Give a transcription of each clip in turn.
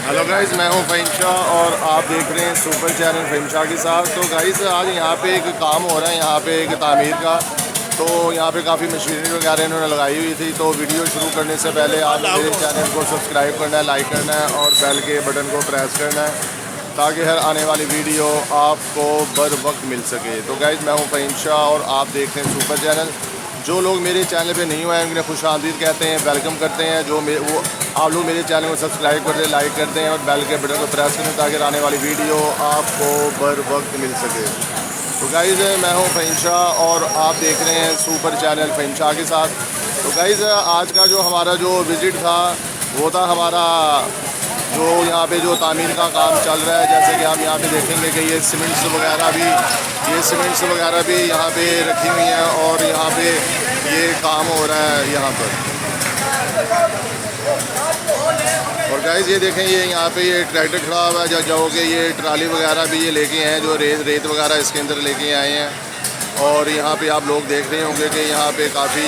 Hello guys, मैं हूं फ़हीम शाह और आप देख रहे हैं सुपर चैनल फ़हीम शाह के साथ। तो गाइस आज यहाँ पे एक काम हो रहा है, यहाँ पे एक तामीर का। तो यहाँ पे काफ़ी मशीनरी वगैरह इन्होंने लगाई हुई थी। तो वीडियो शुरू करने से पहले आप मेरे चैनल को सब्सक्राइब करना है, लाइक करना है और बेल के बटन को प्रेस करना है ताकि हर आने वाली वीडियो आपको बर वक्त मिल सके। तो गाइस मैं हूँ फ़हीम शाह और आप देख रहे हैं सुपर चैनल। जो लोग मेरे चैनल पे नहीं हुए हैं उन्हें खुश आमदीद कहते हैं, वेलकम करते हैं। वो आप लोग मेरे चैनल को सब्सक्राइब कर दें, लाइक करते हैं और बेल के बटन को प्रेस करें ताकि आने वाली वीडियो आपको बर वक्त मिल सके। तो गाइज़ मैं हूँ फ़हीम शाह और आप देख रहे हैं सुपर चैनल फ़हीम शाह के साथ। तो गाइज़ आज का जो हमारा जो विज़िट था वो था हमारा जो यहाँ पे जो तामीर का काम चल रहा है। जैसे कि आप यहाँ पे देखेंगे कि ये सीमेंट्स वगैरह भी यहाँ पे रखी हुई हैं और यहाँ पे ये काम हो रहा है यहाँ पर। और गाइस ये देखें, ये यहाँ पे ये ट्रैक्टर खड़ा हुआ है जो कि ये ट्राली वगैरह भी ये लेके आए हैं, जो रेत वगैरह इसके अंदर लेके आए हैं। और यहाँ पे आप लोग देख रहे होंगे कि यहाँ पे काफ़ी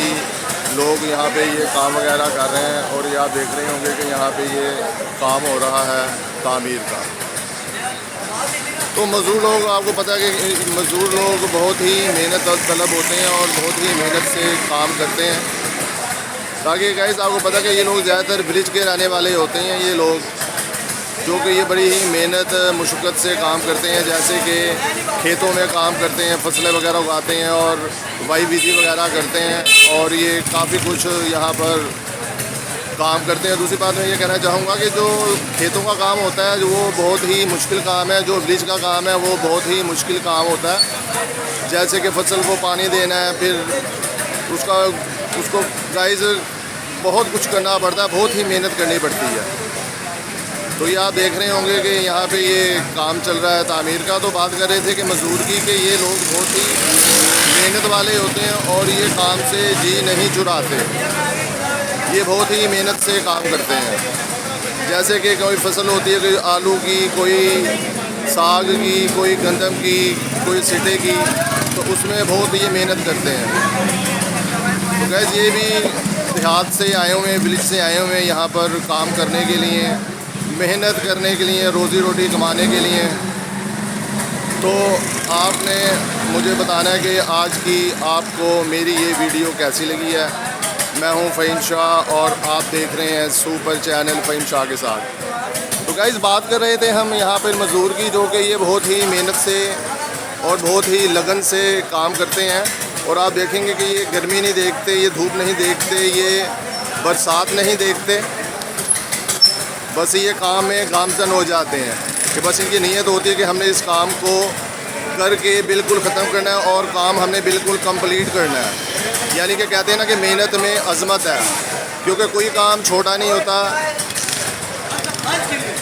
लोग यहाँ पे ये काम वगैरह कर रहे हैं। और ये आप देख रहे होंगे कि यहाँ पे ये काम हो रहा है तामीर का। तो मज़दूर लोग, आपको पता है कि मज़दूर लोग बहुत ही मेहनत तलब होते हैं और बहुत ही मेहनत से काम करते हैं। ताकि गाइस आपको पता है कि ये लोग ज़्यादातर ब्रिज के रहने वाले होते हैं, ये लोग जो कि ये बड़ी ही मेहनत मुशक्क़त से काम करते हैं। जैसे कि खेतों में काम करते हैं, फसलें वगैरह उगाते हैं और वाई बिजी वगैरह करते हैं और ये काफ़ी कुछ यहाँ पर काम करते हैं। दूसरी बात मैं ये कहना चाहूँगा कि जो खेतों का काम होता है वो बहुत ही मुश्किल काम है। जो ब्रिज का काम है वो बहुत ही मुश्किल काम होता है। जैसे कि फसल को पानी देना है, फिर उसको गाइस बहुत कुछ करना पड़ता है, बहुत ही मेहनत करनी पड़ती है। तो ये आप देख रहे होंगे कि यहाँ पे ये काम चल रहा है तामीर का। तो बात कर रहे थे कि मज़दूर की, कि ये लोग बहुत ही मेहनत वाले होते हैं और ये काम से जी नहीं चुराते। ये बहुत ही मेहनत से काम करते हैं। जैसे कि कोई फसल होती है, कोई आलू की, कोई साग की, कोई गंदम की, कोई सिटे की, तो उसमें बहुत ही मेहनत करते हैं। तो गैस ये भी देहात से आए हुए हैं, विलेज से आए हुए हैं यहाँ पर काम करने के लिए, मेहनत करने के लिए, रोज़ी रोटी कमाने के लिए। तो आपने मुझे बताना है कि आज की आपको मेरी ये वीडियो कैसी लगी है। मैं हूं फ़हीम शाह और आप देख रहे हैं सुपर चैनल फ़हीम शाह के साथ। तो गाइस बात कर रहे थे हम यहाँ पर मज़दूर की, जो कि ये बहुत ही मेहनत से और बहुत ही लगन से काम करते हैं। और आप देखेंगे कि ये गर्मी नहीं देखते, ये धूप नहीं देखते, ये बरसात नहीं देखते, बस ये काम में गामज़न हो जाते हैं कि बस इनकी नीयत होती है कि हमने इस काम को करके बिल्कुल ख़त्म करना है और काम हमने बिल्कुल कंप्लीट करना है। यानी कि कहते हैं ना कि मेहनत में अज़मत है, क्योंकि कोई काम छोटा नहीं होता।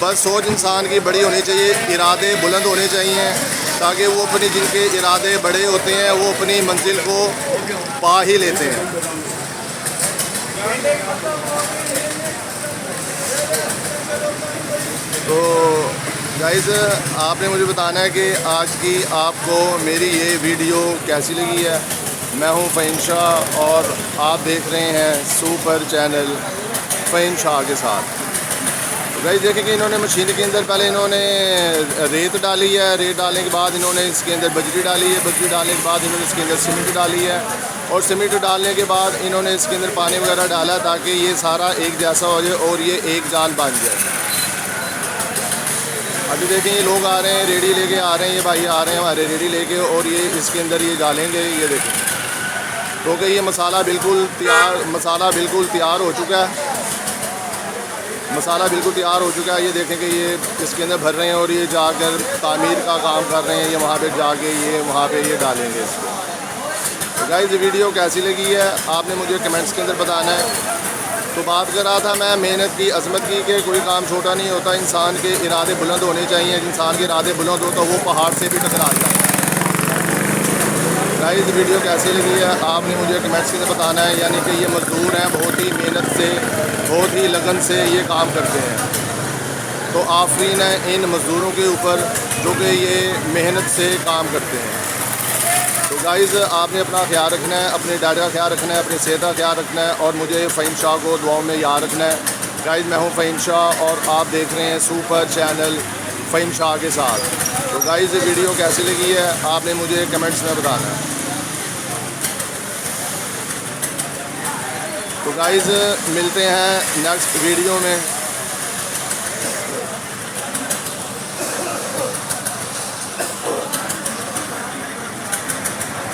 बस सोच इंसान की बड़ी होनी चाहिए, इरादे बुलंद होने चाहिए ताकि वो अपनी, जिनके इरादे बड़े होते हैं वो अपनी मंजिल को पा ही लेते हैं। तो गाइस आपने मुझे बताना है कि आज की आपको मेरी ये वीडियो कैसी लगी है। मैं हूं फ़हीम शाह और आप देख रहे हैं सुपर चैनल फ़हीम शाह के साथ। तो गाइस देखें कि इन्होंने मशीन के अंदर पहले इन्होंने रेत डाली है, रेत डालने के बाद इन्होंने इसके अंदर बजरी डाली है, बजरी डालने के बाद इन्होंने इसके अंदर सीमेंट डाली है और सीमेंट डालने के बाद इन्होंने इसके अंदर पानी वगैरह डाला ताकि ये सारा एक जैसा हो जाए और ये एक जान बन जाए। अभी देखें ये लोग आ रहे हैं, रेडी लेके आ रहे हैं, ये भाई आ रहे हैं हमारे रेडी लेके और ये इसके अंदर ये डालेंगे। ये देखें क्योंकि ये मसाला बिल्कुल तैयार हो चुका है, मसाला बिल्कुल तैयार हो चुका है। ये देखें कि ये इसके अंदर भर रहे हैं और ये जाकर तामीर का काम कर रहे हैं। ये वहाँ पे जाके ये वहाँ पे ये डालेंगे इसको। तो गाइस वीडियो कैसी लगी है आपने मुझे कमेंट्स के अंदर बताना है। तो बात कर रहा था मैं मेहनत की, अज़मत की, कि कोई काम छोटा नहीं होता, इंसान के इरादे बुलंद होने चाहिए। इंसान के इरादे बुलंद हो तो वो पहाड़ से भी टकरा जाता है। गाइस वीडियो कैसी लगी है आपने मुझे कमेंट्स के अंदर बताना है। यानी कि ये मज़दूर हैं, बहुत ही मेहनत से, बहुत ही लगन से ये काम करते हैं। तो आफरीन है इन मज़दूरों के ऊपर जो कि ये मेहनत से काम करते हैं। तो गाइज़ आपने अपना ख्याल रखना है, अपने डाइट का ख्याल रखना है, अपनी सेहत का ख्याल रखना है और मुझे फ़हीम शाह को दुआओं में याद रखना है। गाइस मैं हूं फ़हीम शाह और आप देख रहे हैं सुपर चैनल फ़हीम शाह के साथ। तो गाइस ये वीडियो कैसी लगी है आपने मुझे कमेंट्स में बताना है। तो गाइस मिलते हैं नेक्स्ट वीडियो में।